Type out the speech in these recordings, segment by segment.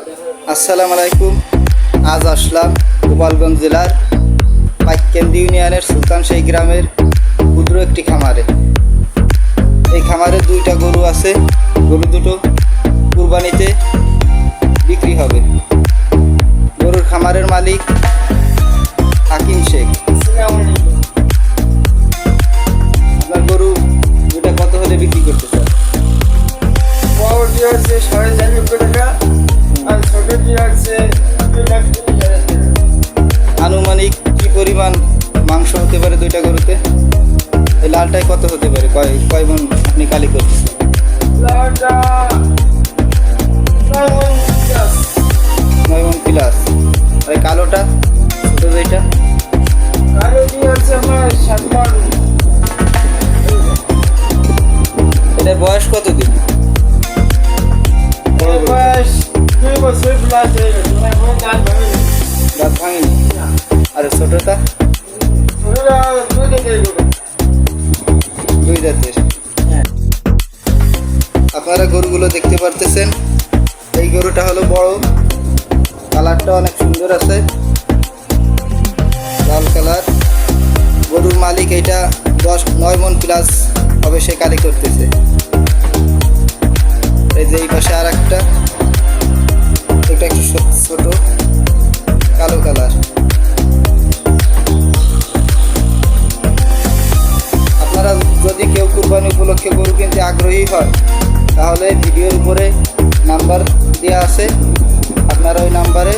আসসালামু আলাইকুম। আজ আসলাম গোপালগঞ্জ জেলার পাইককেন্দি ইউনিয়নের সুলতান সেই গ্রামের ক্ষুদ্র একটি খামারে। এই খামারে দুইটা গরু আছে। গরু দুটো কুরবানিতে বিক্রি হবে। গরুর খামারের মালিক হাকিম শেখ। আপনার গরু দুটা কত হলে বিক্রি করতে চান? বড়টি হচ্ছে 4.5 লক্ষ টাকা আর ছোটটি হচ্ছে 2,30,000 টাকা। আনুমানিক কি পরিমাণ মাংস হতে পারে দুইটা গরুতে? এই লালটায় কত হতে পারে? কয় মণ আপনি কালি করতেছেন? লালটা 9 মণ প্লাস। 9 মণ প্লাস। আর এই কালোটা ছোটো যেটা? কালোটি হচ্ছে আমার 7 মণ। এটার বয়স কত দিন? এর বয়স 2 বছর প্লাস হয়ে গেছে, এখন দাঁত ভাঙেনি। দাঁত ভাঙেনি? আর ছোটোটা? ছোটটা 2 দাঁতের গরু। 2 দাঁতের। আপনারা গরুগুলো দেখতে পারতেছেন। এই গরুটা হলো বড়, কালারটা অনেক সুন্দর আছে, লাল কালার। গরুর মালিক এটা 9 মণ প্লাস হবে সে কালি করতেছে। এই যে এই পাশে আর একটা, এটা একটু ছোট কালো কালার। আপনারা যদি কেউ কুরবানি উপলক্ষে গরু কিনতে আগ্রহী হয় তাহলে ভিডিওর উপরে নাম্বার দেওয়া আছে, আপনারা ওই নাম্বারে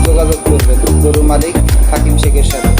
যোগাযোগ করবেন গরুর মালিক হাকিম শেখের সাথে।